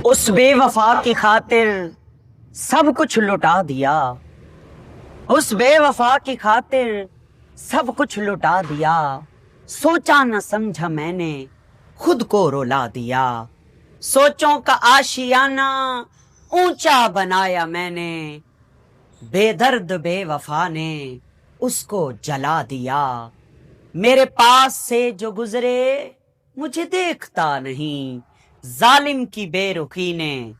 उस बेवफा की खातिर सब कुछ लुटा दिया। उस बेवफा की खातिर सब कुछ लुटा दिया। सोचा न समझा मैंने खुद को रुला दिया। सोचों का आशियाना ऊंचा बनाया मैंने। बेदर्द बेवफा ने उसको जला दिया। मेरे पास से जो गुजरे मुझे देखता नहीं। जालिम की बेरुखी ने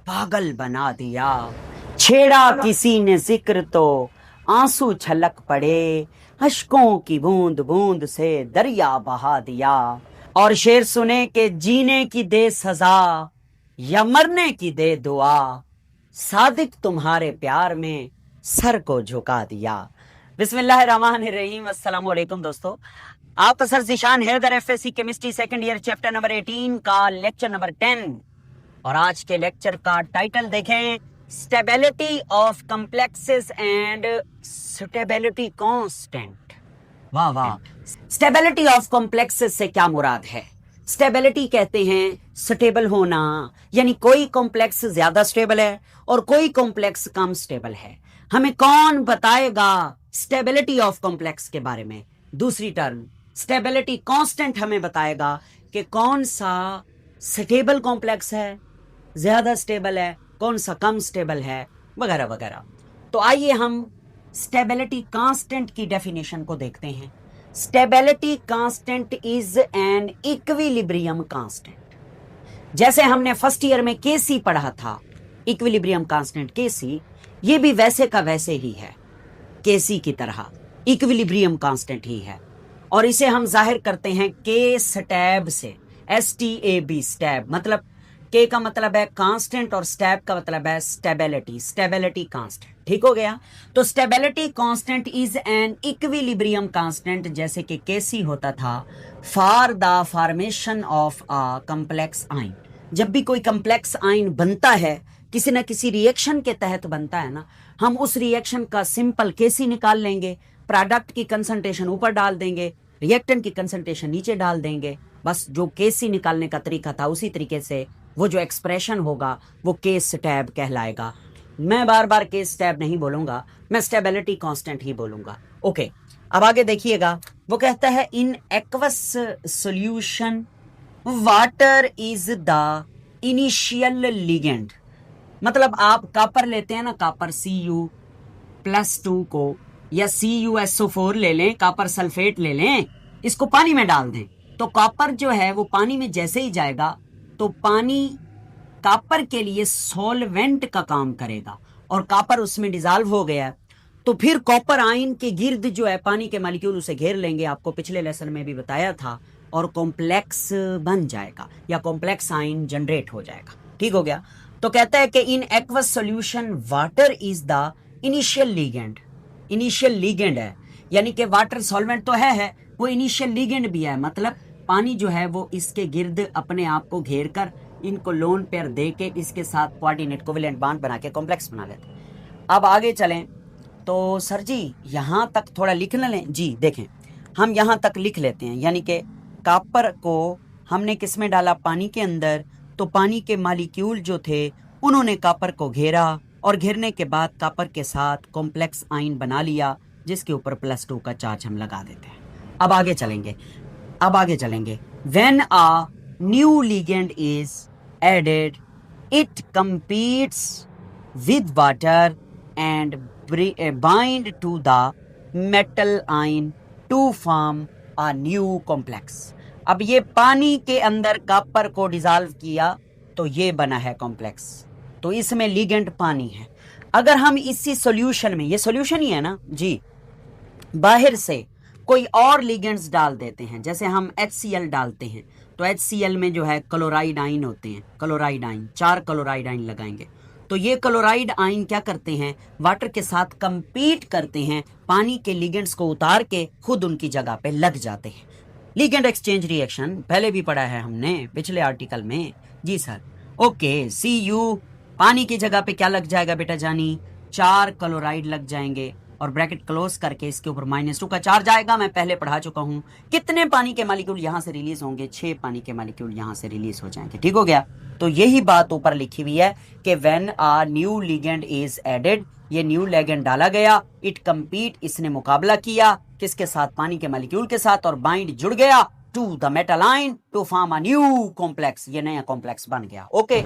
पागल बना दिया। छेड़ा किसी ने जिक्र तो आंसू छलक पड़े। अश्कों की बूंद बूंद से दरिया बहा दिया। और शेर सुने के जीने की दे सजा या मरने की दे दुआ। सादिक तुम्हारे प्यार में सर को झुका दिया। बिस्मिल्लाहिर्रहमानिर्रहीम। अस्सलाम वालेकुम दोस्तों, आपका sir Zeeshan Haider FSC chemistry second year chapter number 18 का लेक्चर नंबर 10। और आज के लेक्चर का टाइटल देखें, stability of complexes and stability constant. वाह वाह, स्टेबिलिटी ऑफ कॉम्प्लेक्सेस से क्या मुराद है? स्टेबिलिटी कहते हैं स्टेबल होना, यानी कोई कॉम्प्लेक्स ज्यादा स्टेबल है और कोई कॉम्प्लेक्स कम स्टेबल है। हमें कौन बताएगा स्टेबिलिटी ऑफ कॉम्प्लेक्स के बारे में? दूसरी टर्म स्टेबिलिटी कांस्टेंट हमें बताएगा कि कौन सा स्टेबल कॉम्प्लेक्स है, ज्यादा स्टेबल है, कौन सा कम स्टेबल है, वगैरह वगैरह। तो आइए हम स्टेबिलिटी कांस्टेंट की डेफिनेशन को देखते हैं। Stability constant is an equilibrium constant. जैसे हमने फर्स्ट ईयर में केसी पढ़ा था, इक्विलिब्रियम कांस्टेंट केसी, ये भी वैसे का वैसे ही है, केसी की तरह इक्विलिब्रियम कांस्टेंट ही है। और इसे हम जाहिर करते हैं के स्टैब से, STAB स्टैब, मतलब के का मतलब है कांस्टेंट और स्टैब का मतलब है स्टेबिलिटी, स्टेबिलिटी कांस्टेंट। ठीक हो गया? तो stability constant is an equilibrium constant, जैसे कि केसी होता था, for the formation of a complex आइन। जब भी कोई कॉम्प्लेक्स आइन बनता है, किसी न किसी रिएक्शन के तहत बनता है ना, हम उस रिएक्शन का सिंपल केसी निकाल लेंगे, प्रोडक्ट की कंसंट्रेशन ऊपर डाल देंगे, रिएक्टेंट की कंसंट्रेशन नीचे डाल देंगे। बस जो केसी निकालने का तरीका था, उसी तरीके से वो जो एक्सप्रेशन होगा वो केस स्टैब कहलाएगा। मैं बार बार केस स्टैब नहीं बोलूंगा, मैं स्टेबिलिटी कांस्टेंट ही बोलूंगा। ओके, अब आगे देखिएगा। वो कहता है in aqueous solution water is the initial ligand. मतलब आप कॉपर लेते हैं ना, कॉपर Cu+2 को, या CuSO4 ले लें, कॉपर सल्फेट ले लें, इसको पानी में डाल दें, तो कॉपर जो है वो पानी में जैसे ही जाएगा तो पानी कॉपर के लिए सॉल्वेंट का काम करेगा और कॉपर उसमें डिजॉल्व हो गया है, तो फिर कॉपर आयन के गिर्द जो है पानी के मॉलिक्यूल उसे घेर लेंगे, आपको पिछले लेसन में भी बताया था, और कॉम्प्लेक्स बन जाएगा या कॉम्प्लेक्स आयन जनरेट हो जाएगा। ठीक हो गया? तो कहता है कि in aqueous solution water is the initial ligand. Initial ligand है, यानी कि वाटर सॉल्वेंट तो है, वो इनिशियल लीगेंड भी है, मतलब पानी जो है वो इसके गिर्द अपने आप को घेर कर इनको लोन पेयर दे के इसके साथ कोऑर्डिनेट कोवेलेंट बॉन्ड बना के कॉम्प्लेक्स बना लेते हैं। अब आगे चलें तो सर जी यहाँ तक थोड़ा लिख लें जी। देखें, हम यहाँ तक लिख लेते हैं, यानी कि कॉपर को हमने किस में डाला? पानी के अंदर। तो पानी के मॉलिक्यूल जो थे उन्होंने कॉपर को घेरा और घेरने के बाद कॉपर के साथ कॉम्प्लेक्स आयन बना लिया, जिसके ऊपर +2 का चार्ज हम लगा देते हैं। अब आगे चलेंगे। When a new ligand is added it competes with water and bind to the metal ion to form a new complex। अब ये पानी के अंदर कॉपर को डिसॉल्व किया तो ये बना है कॉम्प्लेक्स, तो इसमें लिगेंड पानी है। अगर हम इसी सॉल्यूशन में, ये सॉल्यूशन ही है ना जी, बाहर से कोई और लिगेंड्स डाल देते हैं, जैसे हम HCl डालते हैं, तो HCl में जो है क्लोराइड आयन होते हैं, क्लोराइड आयन, 4 क्लोराइड आयन लगाएंगे, तो ये क्लोराइड आयन क्या करते हैं? वाटर के साथ कंपीट करते हैं, पानी के लिगेंड्स को उतार के खुद उनकी जगह पे लग जाते हैं। लिगेंड एक्सचेंज रिएक्शन पहले भी पढ़ा है हमने पिछले आर्टिकल में जी सर। ओके, Cu पानी की जगह पे क्या लग जाएगा बेटा जानी? 4 क्लोराइड लग जाएंगे, और ब्रैकेट क्लोज करके इसके ऊपर -2 का चार्ज आएगा। मैं पहले पढ़ा चुका हूं कितने पानी के मॉलिक्यूल यहां से रिलीज होंगे, 6 पानी के मॉलिक्यूल यहां से रिलीज हो जाएंगे। ठीक हो गया। तो यही बात ऊपर लिखी हुई है कि when a new ligand is added, ये न्यू लिगेंड डाला गया, इट कंपीट, इसने मुकाबला किया किसके साथ, पानी के मॉलिक्यूल के साथ, और बाइंड जुड़ गया to the metal ion to form a new complex, ये नया कॉम्प्लेक्स बन गया। ओके,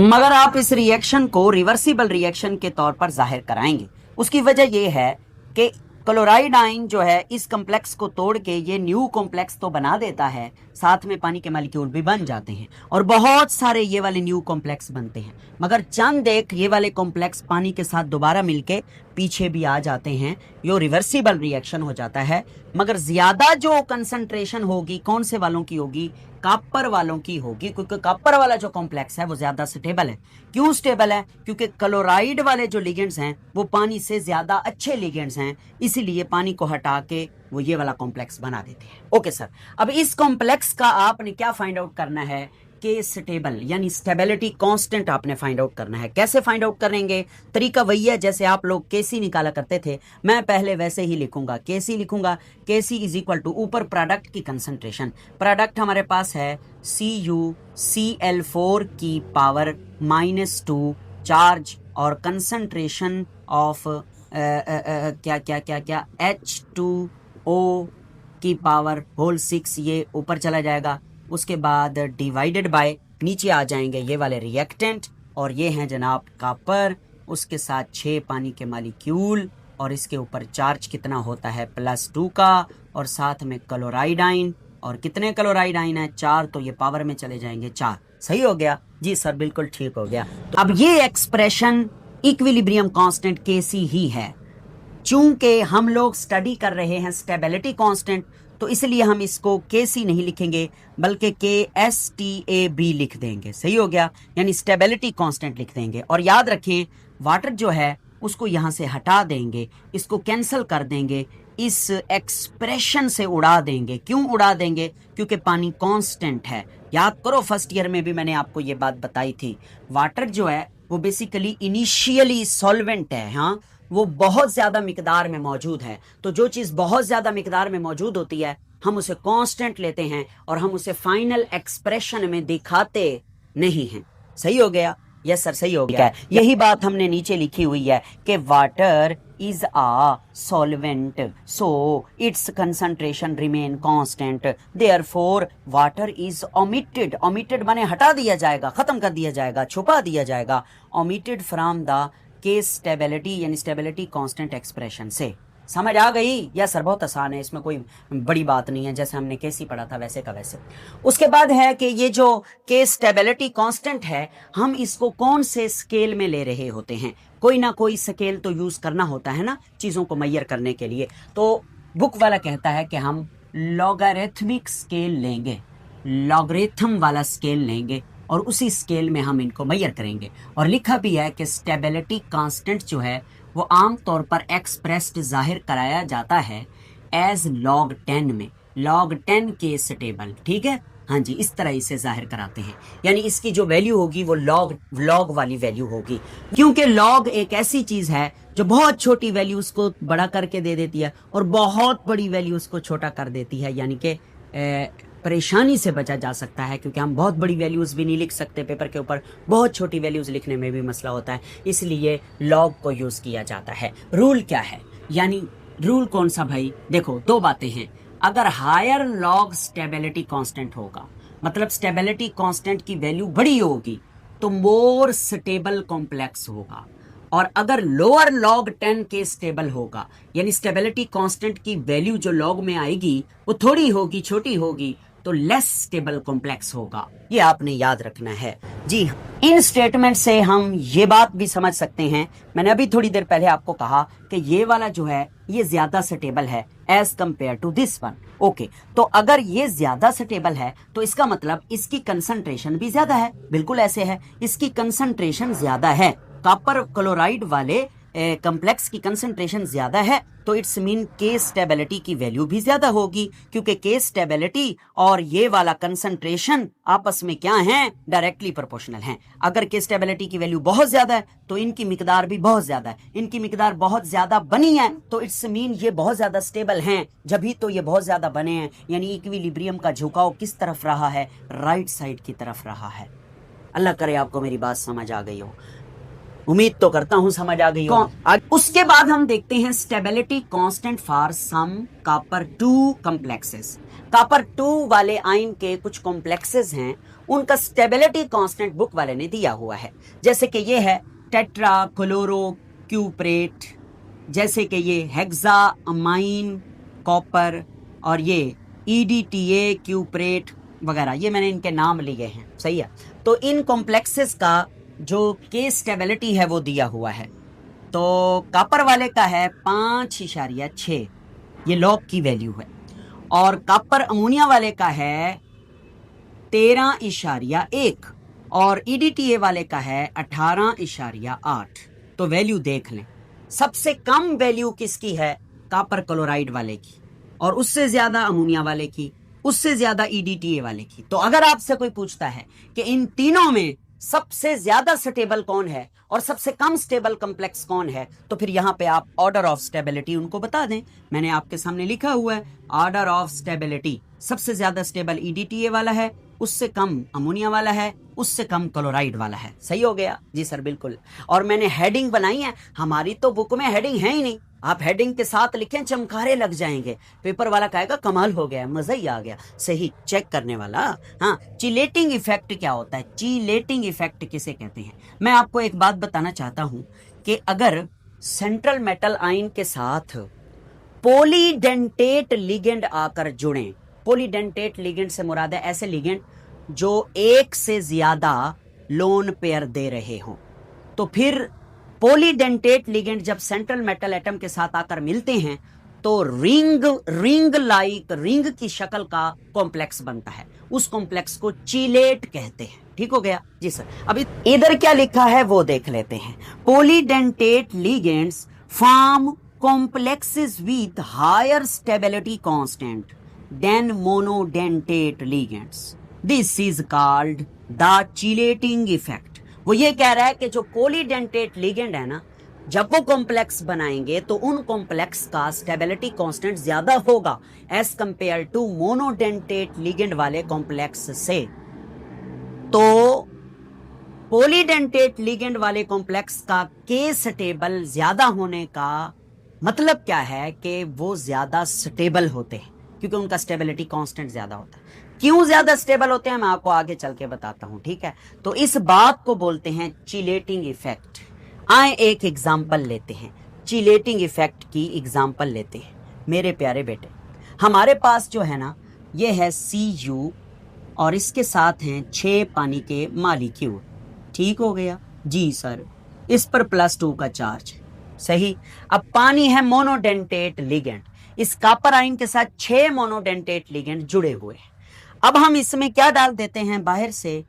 मगर आप इस रिएक्शन को रिवर्सिबल रिएक्शन के तौर पर जाहिर कराएंगे। उसकी वजह यह है कि क्लोराइड आयन जो है इस कॉम्प्लेक्स को तोड़ के ये न्यू कॉम्प्लेक्स तो बना देता है, साथ में पानी के मॉलिक्यूल भी बन जाते हैं और बहुत सारे ये वाले न्यू कॉम्प्लेक्स बनते हैं। मगर चंद एक ये वाले कॉम्प्लेक्स पानी के साथ दोबारा मिलके पीछे भी आ जाते हैं, यो रिवर्सिबल रिएक्शन हो जाता है। मगर ज्यादा जो कंसंट्रेशन होगी कौन से वालों की होगी, कॉपर वालों की होगी, क्योंकि कॉपर वाला जो कॉम्प्लेक्स है वो ज्यादा स्टेबल है। क्यों स्टेबल है? क्योंकि क्लोराइड वाले जो लिगेंड्स हैं वो पानी से ज्यादा अच्छे लिगेंड्स हैं, इसीलिए पानी को हटा के वो ये वाला कॉम्प्लेक्स बना देते हैं। ओके सर, अब इस कॉम्प्लेक्स का आपने क्या फाइंड आउट करना है कि स्टेबल यानी स्टेबिलिटी कांस्टेंट आपने फाइंड आउट करना है। कैसे फाइंड आउट करेंगे? तरीका वही है जैसे आप लोग केसी निकाला करते थे, मैं पहले वैसे ही लिखूंगा, केसी लिखूंगा। केसी इज इक्वल टू ऊपर प्रोडक्ट की कंसंट्रेशन, प्रोडक्ट हमारे पास है CuCl4 की पावर -2 चार्ज और कंसंट्रेशन ऑफ क्या क्या क्या क्या H2O की पावर होल 6, ये ऊपर चला जाएगा। उसके बाद डिवाइडेड बाय नीचे आ जाएंगे ये वाले रिएक्टेंट, और ये हैं जनाब कॉपर, उसके साथ 6 पानी के मॉलिक्यूल, और इसके ऊपर चार्ज कितना होता है +2 का, और साथ में क्लोराइड आयन, और कितने क्लोराइड आयन है 4, तो ये पावर में चले जाएंगे 4। सही हो गया जी सर, बिल्कुल ठीक हो गया। तो अब ये एक्सप्रेशन इक्विलिब्रियम कांस्टेंट Kc ही है। चूंकि हम लोग स्टडी कर रहे हैं स्टेबिलिटी कांस्टेंट, तो इसलिए हम इसको Kc नहीं लिखेंगे बल्कि KSTAB लिख देंगे। सही हो गया, यानी स्टेबिलिटी कांस्टेंट लिख देंगे। और याद रखें वाटर जो है उसको यहां से हटा देंगे, इसको कैंसिल कर देंगे, इस एक्सप्रेशन से उड़ा देंगे। क्यों उड़ा देंगे? क्योंकि पानी कांस्टेंट है। याद करो फर्स्ट ईयर में भी मैंने आपको ये बात बताई थी, वाटर जो है वो बेसिकली इनिशियली सॉल्वेंट है। हाँ, वो बहुत ज्यादा मिकदार में मौजूद है, तो जो चीज बहुत ज्यादा मिकदार में मौजूद होती है हम उसे कांस्टेंट लेते हैं और हम उसे फाइनल एक्सप्रेशन में दिखाते नहीं हैं। सही हो गया? यस सर, सही हो गया। यही बात हमने नीचे लिखी हुई है कि water is a solvent so it's concentration remain constant, therefore water is omitted. Omitted माने हटा दिया जाएगा, खत्म कर दिया जाएगा, छुपा दिया जाएगा, omitted from the case stability यानी स्टेबिलिटी कांस्टेंट एक्सप्रेशन से। समझ आ गई? या सर बहुत आसान है, इसमें कोई बड़ी बात नहीं है, जैसे हमने केसी पढ़ा था वैसे का वैसे। उसके बाद है कि ये जो केस स्टेबिलिटी कांस्टेंट है हम इसको कौन से स्केल में ले रहे होते हैं। कोई ना कोई स्केल तो यूज करना होता है ना चीजों को मैयर करने के लिए। तो बुक वाला कहता है कि हम लॉगरिथमिक स्केल लेंगे, लॉगरिथम वाला स्केल लेंगे और उसी स्केल में हम इनको मैयर करेंगे। और लिखा भी है कि स्टेबिलिटी कांस्टेंट जो है वो आम तौर पर एक्सप्रेस्ड जाहिर कराया जाता है एज log 10 में, log 10 के स्टेबल। ठीक है, हाँ जी, इस तरह इसे जाहिर कराते हैं, यानी इसकी जो वैल्यू होगी वो log वाली वैल्यू होगी, क्योंकि log एक ऐसी चीज है जो बहुत छोटी वैल्यू उसको बड़ा करके दे देती है और बहुत बड़ी वैल्यू उसको छोटा कर देती है। यानी कि परेशानी से बचा जा सकता है, क्योंकि हम बहुत बड़ी वैल्यूज भी नहीं लिख सकते पेपर के ऊपर, बहुत छोटी वैल्यूज लिखने में भी मसला होता है, इसलिए लॉग को यूज किया जाता है। रूल क्या है? यानी रूल कौन सा भाई? देखो दो बातें हैं। अगर हायर लॉग स्टेबिलिटी कांस्टेंट होगा, मतलब स्टेबिलिटी कांस्टेंट की वैल्यू बड़ी होगी तो मोर स्टेबल कॉम्प्लेक्स होगा, और अगर लोअर log 10 के स्टेबल होगा यानी स्टेबिलिटी कांस्टेंट की वैल्यू जो log में आएगी वो थोड़ी होगी, छोटी होगी, तो लेस स्टेबल कॉम्प्लेक्स होगा। ये आपने याद रखना है जी। इन स्टेटमेंट से हम ये बात भी समझ सकते हैं, मैंने अभी थोड़ी देर पहले आपको कहा कि ये वाला जो है ये ज्यादा स्टेबल है as compare to this one. Okay, तो अगर ये ज्यादा स्टेबल है तो इसका मतलब इसकी कंसंट्रेशन भी ज्यादा है। बिल्कुल ऐसे है, इसकी कंसंट्रेशन ज्यादा है। कॉपर क्लोराइड वाले कॉम्प्लेक्स की कंसंट्रेशन ज्यादा है तो इट्स मीन के स्टेबिलिटी की वैल्यू भी ज्यादा होगी, क्योंकि के स्टेबिलिटी और ये वाला कंसंट्रेशन आपस में क्या हैं, डायरेक्टली प्रोपोर्शनल हैं। अगर के स्टेबिलिटी की वैल्यू बहुत ज्यादा है तो इनकी मिकदार भी बहुत ज्यादा है, इनकी मिकदार बहुत ज्यादा बनी है तो इट्स मीन ये बहुत ज्यादा स्टेबल हैं, जभी तो ये बहुत ज्यादा बने हैं। यानी इक्विलिब्रियम का झुकाव किस तरफ रहा है, राइट साइड की तरफ रहा है। अल्लाह करे आपको मेरी बात समझ आ गई हो, उम्मीद तो करता हूं समझ आ गई हो। उसके बाद हम देखते हैं stability constant for some copper 2 complexes. Copper 2 वाले आयन के कुछ कॉम्प्लेक्सेस हैं, उनका स्टेबिलिटी कांस्टेंट बुक वाले ने दिया हुआ है। जैसे कि ये है टेट्रा क्लोरो क्यूप्रेट, जैसे कि ये हेक्सा अमाइन कॉपर, और ये EDTA क्यूप्रेट वगैरह, ये मैंने इनके नाम लिए हैं, सही है। तो इन कॉम्प्लेक्सेस का जो के स्टेबिलिटी है वो दिया हुआ है। तो कॉपर वाले का है 5.6, ये लॉग की वैल्यू है, और कॉपर अमोनिया वाले का है 13.1 और EDTA वाले का है 18.8। तो वैल्यू देख लें, सबसे कम वैल्यू किसकी है, कॉपर क्लोराइड वाले की, और उससे ज्यादा अमोनिया वाले की, उससे ज्यादा EDTA वाले की। तो अगर आपसे कोई पूछता है कि इन तीनों में सबसे ज्यादा स्टेबल कौन है और सबसे कम स्टेबल कॉम्प्लेक्स कौन है, तो फिर यहां पे आप ऑर्डर ऑफ स्टेबिलिटी उनको बता दें। मैंने आपके सामने लिखा हुआ है ऑर्डर ऑफ स्टेबिलिटी, सबसे ज्यादा स्टेबल EDTA वाला है, उससे कम अमोनिया वाला है, उससे कम क्लोराइड वाला है। सही हो गया जी सर, बिल्कुल। और मैंने हेडिंग बनाई है, हमारी तो बुक में हेडिंग है ही नहीं, आप हेडिंग के साथ लिखें चमकारे लग जाएंगे, पेपर वाला कहेगा कमाल हो गया, मजा ही आ गया। सही चेक करने वाला। हाँ, चिलेटिंग इफेक्ट क्या होता है, चिलेटिंग इफेक्ट किसे कहते हैं। मैं आपको एक बात बताना चाहता हूं कि अगर सेंट्रल मेटल आयन के साथ पॉलीडेंटेट लिगेंड आकर जुड़े, पॉलीडेंटेट लिगेंड से मुराद है ऐसे लिगेंड जो एक से ज्यादा लोन पेयर दे रहे हों, तो फिर पॉलीडेंटेट लिगेंड जब सेंट्रल मेटल एटम के साथ आकर मिलते हैं तो रिंग लाइक, रिंग की शक्ल का कॉम्प्लेक्स बनता है, उस कॉम्प्लेक्स को चिलेट कहते हैं। ठीक हो गया जी सर। अभी इधर क्या लिखा है वो देख लेते हैं। Polydentate ligands form complexes with higher stability constant than monodentate ligands. This is called the chelating effect. वो ये कह रहा है कि जो पॉलीडेंटेट लिगेंड है ना, जब वो कॉम्प्लेक्स बनाएंगे तो उन कॉम्प्लेक्स का स्टेबिलिटी कांस्टेंट ज्यादा होगा as compare to monodentate ligand वाले कॉम्प्लेक्स से। तो पॉलीडेंटेट लिगेंड वाले कॉम्प्लेक्स का के स्टेबल ज्यादा होने का मतलब क्या है कि वो ज्यादा स्टेबल होते हैं, क्योंकि उनका स्टेबिलिटी कांस्टेंट ज्यादा होता है। क्यों ज्यादा स्टेबल होते हैं मैं आपको आगे चल के बताता हूं, ठीक है। तो इस बात को बोलते हैं चिलेटिंग इफेक्ट। आए एक एग्जांपल लेते हैं, चिलेटिंग इफेक्ट की एग्जांपल लेते हैं। मेरे प्यारे बेटे, हमारे पास जो है ना, ये है Cu और इसके साथ हैं 6 पानी के मॉलिक्यूल। ठीक हो गया जी सर। इस पर +2 का चार्ज है, सही। अब पानी है मोनोडेंटेट लिगेंड, इस कॉपर आयन के साथ 6 मोनोडेंटेट लिगेंड जुड़े हुए हैं। अब हम इसमें क्या डाल देते हैं, बाहर से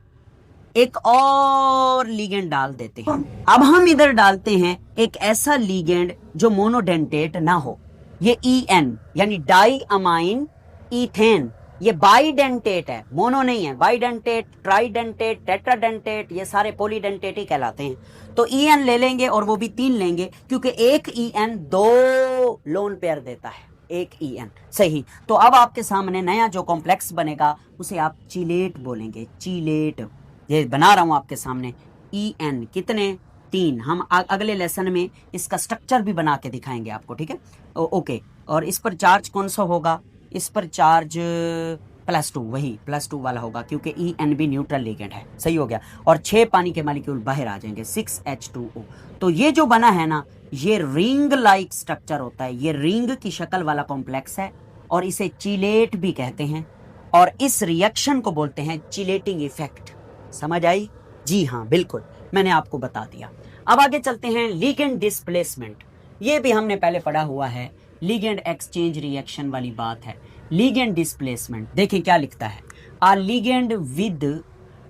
एक और लिगेंड डाल देते हैं। अब हम इधर डालते हैं एक ऐसा लिगेंड जो मोनोडेंटेट ना हो, ये EN यानी डाई अमाइन इथेन, ये बाइडेंटेट है, मोनो नहीं है। बाइडेंटेट, ट्राइडेंटेट, टेट्राडेंटेट, ये सारे पॉलीडेंटेट ही कहलाते हैं। तो EN ले लेंगे और वो भी 3 लेंगे, क्योंकि एक EN 2 लोन पेयर देता है, एक EN, सही। तो अब आपके सामने नया जो कॉम्प्लेक्स बनेगा उसे आप चिलेट बोलेंगे, चिलेट। ये बना रहा हूं आपके सामने, EN कितने, 3। हम अगले लेसन में इसका स्ट्रक्चर भी बना के दिखाएंगे आपको, ठीक है। ओके। और इस पर चार्ज कौन सा होगा, इस पर चार्ज +2, वही +2 वाला होगा, क्योंकि EN भी न्यूट्रल लिगेंड है, सही हो गया। और 6 पानी के मॉलिक्यूल बाहर आ जाएंगे, 6H2O। तो ये जो बना है ना, ये रिंग लाइक स्ट्रक्चर होता है, ये रिंग की शक्ल वाला कॉम्प्लेक्स है और इसे चिलेट भी कहते हैं, और इस रिएक्शन को बोलते हैं चिलेटिंग इफेक्ट। समझ आई जी हाँ, बिल्कुल, मैंने आपको बता दिया। अब आगे चलते हैं, लिगेंड डिस्प्लेसमेंट। ये भी हमने पहले पढ़ा हुआ है, लिगेंड एक्सचेंज रिएक्शन वाली बात है। लिगेंड डिस्प्लेसमेंट देखिए क्या लिखता है, a ligand with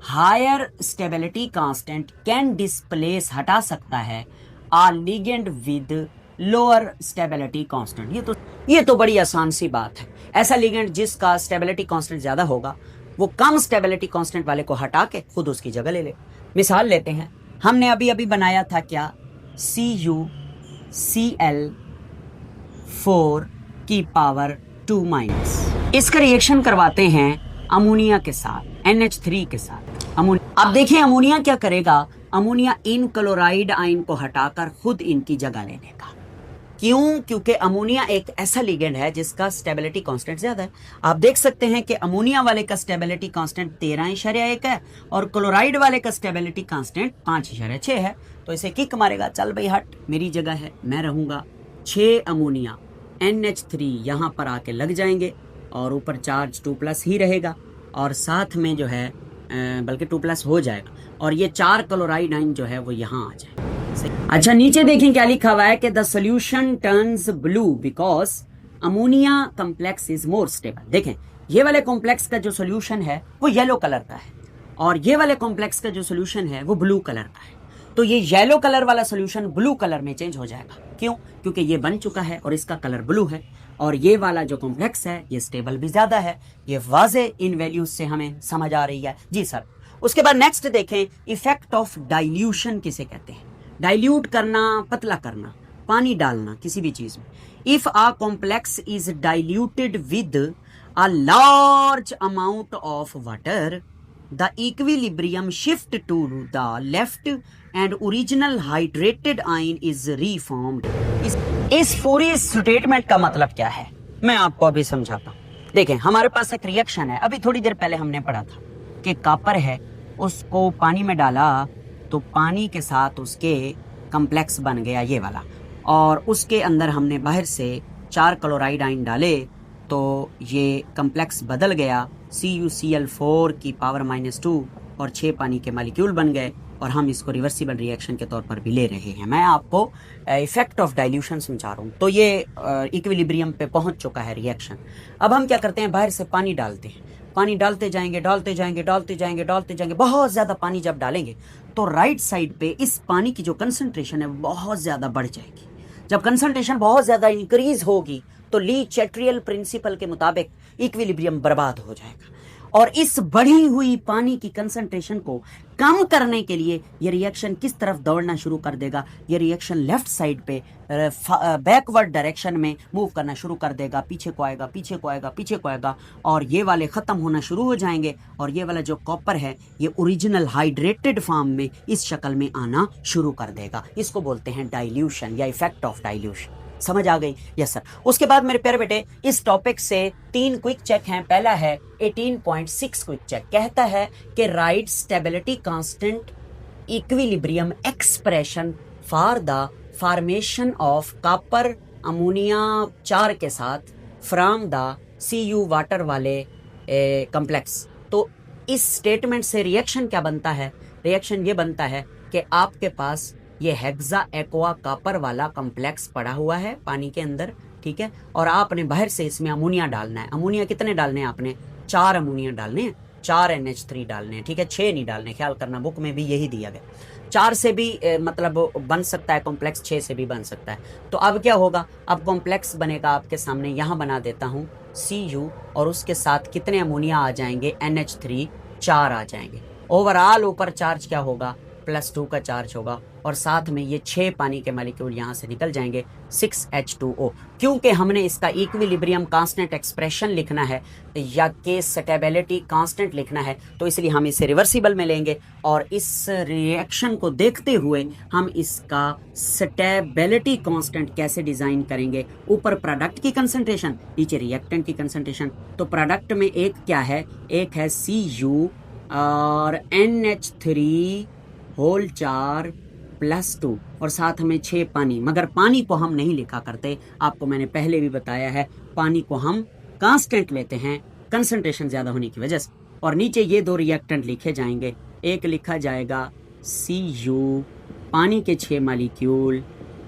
higher stability constant can displace, हटा सकता है, a ligand with lower stability constant. ये तो बड़ी आसान सी बात है। ऐसा लिगेंड जिसका स्टेबिलिटी कांस्टेंट ज्यादा होगा वो कम स्टेबिलिटी कांस्टेंट वाले को हटा के खुद उसकी जगह ले ले। मिसाल लेते हैं, हमने अभी अभी बनाया था क्या, CuCl4 की पावर 2-। इसका रिएक्शन करवाते हैं अमोनिया के साथ, NH3 के साथ। अब देखिए अमोनिया क्या करेगा, अमोनिया इन क्लोराइड आयन को हटाकर खुद इनकी जगह ले लेगा। क्यों? क्योंकि अमोनिया एक ऐसा लिगेंड है जिसका स्टेबिलिटी कांस्टेंट ज्यादा है। आप देख सकते हैं कि अमोनिया वाले का स्टेबिलिटी कांस्टेंट 13.1 है और क्लोराइड वाले का स्टेबिलिटी कांस्टेंट 5.6 है। तो इसे किक मारेगा, चल भाई हट, मेरी जगह है, मैं रहूंगा। 6 अमोनिया NH3 यहां पर आके लग जाएंगे और ऊपर चार्ज 2+ ही रहेगा और साथ में जो है बल्कि 2+ हो जाएगा और ये 4 क्लोराइड आयन जो है वो यहाँ आ जाएगा। अच्छा नीचे देखें क्या लिखा हुआ है कि the solution turns blue because ammonia complex is more stable. देखें ये वाले कॉम्प्लेक्स का जो सोल्यूशन है वो येलो कलर का है और ये वाले कॉम्प्लेक्स का जो सोल्यूशन है वो ब्लू कलर का है। तो ये येलो कलर वाला सोल्यूशन ब्लू कलर में चेंज हो जाएगा। क्यों? क्योंकि ये बन चुका है और इसका कलर ब्लू है और ये वाला जो कॉम्प्लेक्स है ये स्टेबल भी ज्यादा है। ये वाजे इन वैल्यूज से हमें समझ आ रही है जी सर। उसके बाद नेक्स्ट देखें, इफेक्ट ऑफ डाइल्यूशन किसे कहते हैं। डाइल्यूट करना, पतला करना, पानी डालना किसी भी चीज में। If a complex is diluted with a large amount of water the equilibrium shift to the left and original hydrated ion is reformed. इस पूरी स्टेटमेंट का मतलब क्या है मैं आपको अभी समझाता हूँ। देखें हमारे पास एक रिएक्शन है, अभी थोड़ी देर पहले हमने पढ़ा था कि कॉपर है, उसको पानी में डाला तो पानी के साथ उसके कॉम्प्लेक्स बन गया ये वाला और उसके अंदर हमने बाहर से 4 क्लोराइड आयन डाले तो ये कॉम्प्लेक्स बदल गया, CuCl4 की पावर -2 और 6 पानी के मालिक्यूल बन गए और हम इसको रिवर्सिबल रिएक्शन के तौर पर भी ले रहे हैं। मैं आपको इफेक्ट ऑफ डाइल्यूशन समझा रहा हूँ। तो ये इक्विलिब्रियम पे पहुंच चुका है रिएक्शन। अब हम क्या करते हैं, बाहर से पानी डालते हैं, पानी डालते जाएंगे डालते जाएंगे डालते जाएंगे डालते जाएंगे। बहुत ज्यादा पानी जब डालेंगे तो राइट साइड पे इस पानी की जो कंसंट्रेशन है बहुत ज्यादा बढ़ जाएगी। जब कंसंट्रेशन बहुत ज्यादा इंक्रीज होगी तो ली चैट्रियल प्रिंसिपल के मुताबिक इक्विलिब्रियम बर्बाद हो जाएगा और इस बढ़ी हुई पानी की कंसंट्रेशन को कम करने के लिए ये रिएक्शन किस तरफ दौड़ना शुरू कर देगा, ये रिएक्शन लेफ्ट साइड पे बैकवर्ड डायरेक्शन में मूव करना शुरू कर देगा। पीछे को आएगा पीछे को आएगा पीछे को आएगा और ये वाले खत्म होना शुरू हो जाएंगे और ये वाला जो कॉपर है ये ओरिजिनल हाइड्रेटेड फॉर्म में इस शक्ल में आना शुरू कर देगा। इसको बोलते हैं डाइल्यूशन या इफेक्ट ऑफ डाइल्यूशन। समझ आ गई? Yes sir. उसके बाद मेरे प्यारे बेटे इस टॉपिक से 3 क्विक चेक हैं। पहला है 18.6 क्विक चेक, कहता है कि right stability constant equilibrium expression for the formation of copper ammonia 4 के साथ फ्रॉम द Cu वाटर वाले कॉम्प्लेक्स। तो इस स्टेटमेंट से रिएक्शन क्या बनता है? रिएक्शन ये बनता है कि आपके पास ये हेक्सा एक्वा कॉपर वाला कॉम्प्लेक्स पड़ा हुआ है पानी के अंदर, ठीक है, और आपने बाहर से इसमें अमोनिया डालना है। अमोनिया कितने डालने हैं आपने? 4 अमोनिया डालने हैं, 4 NH3 डालने हैं, ठीक है, 6 नहीं डालने, ख्याल करना बुक में भी यही दिया गया। 4 से भी मतलब बन सकता है कॉम्प्लेक्स, 6 से भी बन सकता है। तो अब क्या होगा, अब कॉम्प्लेक्स बनेगा आपके सामने, यहाँ बना देता हूँ Cu और उसके साथ कितने अमोनिया आ जाएंगे? NH3 4 आ जाएंगे। ओवरऑल ऊपर चार्ज क्या होगा? +2 का चार्ज होगा और साथ में ये 6 पानी के मॉलिक्यूल यहाँ से निकल जाएंगे, 6H2O। क्योंकि हमने इसका इक्विलिब्रियम कांस्टेंट एक्सप्रेशन लिखना है या के स्टेबिलिटी कांस्टेंट लिखना है तो इसलिए हम इसे रिवर्सिबल में लेंगे और इस रिएक्शन को देखते हुए हम इसका स्टेबिलिटी कांस्टेंट कैसे डिजाइन करेंगे। ऊपर प्रोडक्ट की कंसंट्रेशन, नीचे रिएक्टेंट की कंसंट्रेशन। तो प्रोडक्ट में एक क्या है? एक है Cu और NH3 होल 4 +2 और साथ में 6 पानी। मगर पानी को हम नहीं लिखा करते, आपको मैंने पहले भी बताया है, पानी को हम कांस्टेंट लेते हैं कंसंट्रेशन ज्यादा होने की वजह से। और नीचे ये 2 रिएक्टेंट लिखे जाएंगे, एक लिखा जाएगा Cu, पानी के 6 मॉलिक्यूल,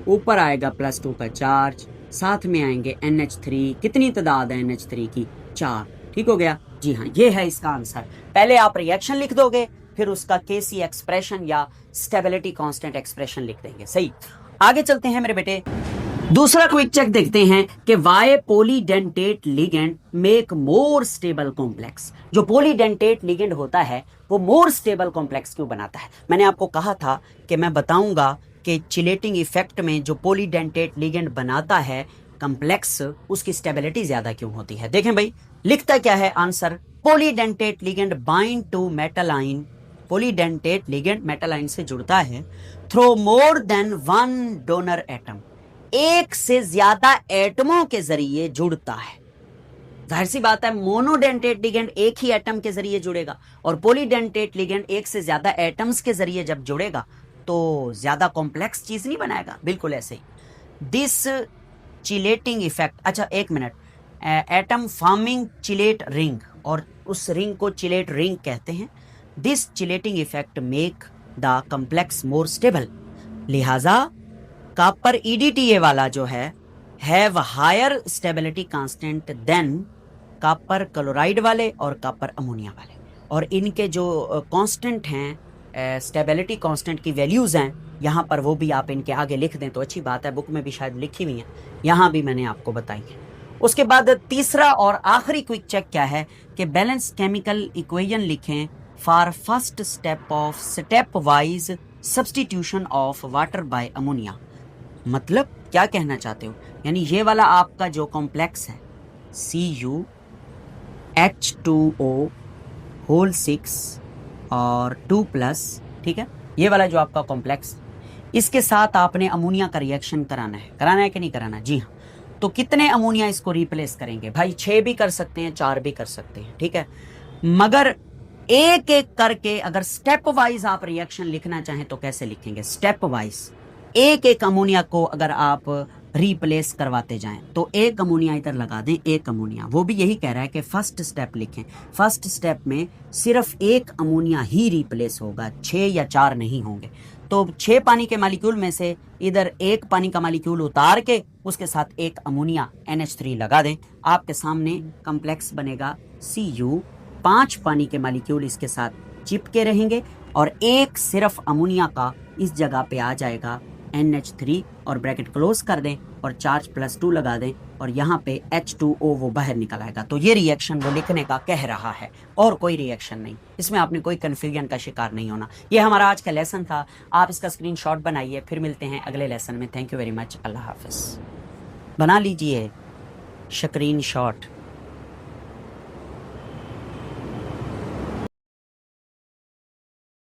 ऊपर आएगा +2 का चार्ज, साथ में आएंगे NH3, कितनी तादाद है NH3 की? 4। ठीक हो गया? जी हाँ, ये है इसका आंसर। पहले आप रिएक्शन लिख दोगे, फिर उसका Kc एक्सप्रेशन या स्टेबिलिटी कांस्टेंट एक्सप्रेशन लिख देंगे। सही। आगे चलते हैं मेरे बेटे, दूसरा क्विक चेक देखते हैं कि why polydentate ligand make more stable complex. जो पॉलीडेंटेट लिगेंड होता है वो मोर स्टेबल कॉम्प्लेक्स क्यों बनाता है। मैंने आपको कहा था कि मैं बताऊंगा कि चिलेटिंग इफेक्ट में जो पॉलीडेंटेट लिगेंड बनाता है कॉम्प्लेक्स, उसकी स्टेबिलिटी ज्यादा क्यों होती है। देखें भाई, लिखता क्या है answer, polydentate ligand bind to metal ion, polydentate ligand metal ion से जुड़ता है through more than one donor atom, एक से ज्यादा एटमों के जरिए जुड़ता है। जाहिर सी बात है मोनोडेंटेट लिगेंड एक ही एटम के जरिए जुड़ेगा और पॉलीडेंटेट लिगेंड एक से ज्यादा एटम्स के जरिए जब जुड़ेगा तो ज्यादा कॉम्प्लेक्स चीज नहीं बनाएगा। बिल्कुल ऐसे ही दिस चिलेटिंग इफेक्ट, अच्छा एक minute, atom forming chelate ring, और उस रिंग को चिलेट रिंग कहते हैं। This chelating effect make the complex more stable, लिहाजा कॉपर EDTA वाला जो है have higher stability constant than copper chloride वाले और कॉपर अमोनिया वाले, और इनके जो कांस्टेंट हैं, स्टेबिलिटी कांस्टेंट की वैल्यूज हैं यहाँ पर, वो भी आप इनके आगे लिख दें तो अच्छी बात है, बुक में भी शायद लिखी हुई है, यहाँ भी मैंने आपको बताई है। उसके बाद तीसरा और आखिरी क्विक चेक क्या है कि बैलेंस केमिकल इक्वेशन लिखें for first step of step wise substitution of water bye ammonia. मतलब क्या कहना चाहते हो, यानी ये वाला आपका जो कॉम्प्लेक्स है CuH2O होल 6 और 2+, ठीक है, ये वाला जो आपका कॉम्प्लेक्स, इसके साथ आपने अमोनिया का रिएक्शन कराना है कि नहीं कराना। जी हाँ, तो कितने अमोनिया इसको रिप्लेस करेंगे भाई, 6 भी कर सकते हैं, 4 भी कर सकते हैं, ठीक है, मगर एक एक करके अगर स्टेप वाइज आप रिएक्शन लिखना चाहें तो कैसे लिखेंगे, स्टेप वाइज एक एक अमोनिया को अगर आप रिप्लेस करवाते जाएं तो एक अमोनिया इधर लगा दें, एक अमोनिया, वो भी यही कह रहा है कि फर्स्ट स्टेप लिखें, फर्स्ट स्टेप में सिर्फ एक अमोनिया ही रिप्लेस होगा, 6 या 4 नहीं होंगे। तो 6 पानी के मालिक्यूल में से इधर एक पानी का मालिक्यूल उतार के उसके साथ एक अमोनिया NH3 लगा दें, आपके सामने कॉम्प्लेक्स बनेगा Cu, 5 पानी के मालिक्यूल इसके साथ चिपके रहेंगे और एक सिर्फ अमोनिया का इस जगह पे आ जाएगा NH3 और ब्रैकेट क्लोज कर दें और चार्ज +2 लगा दें और यहाँ पे H2O वो बाहर निकल आएगा। तो ये रिएक्शन वो लिखने का कह रहा है और कोई रिएक्शन नहीं, इसमें आपने कोई कन्फ्यूजन का शिकार नहीं होना। ये हमारा आज का लेसन था, आप इसका स्क्रीनशॉट बनाइए, फिर मिलते हैं अगले लेसन में। थैंक यू वेरी मच, अल्लाह हाफिज़। बना लीजिए स्क्रीनशॉट।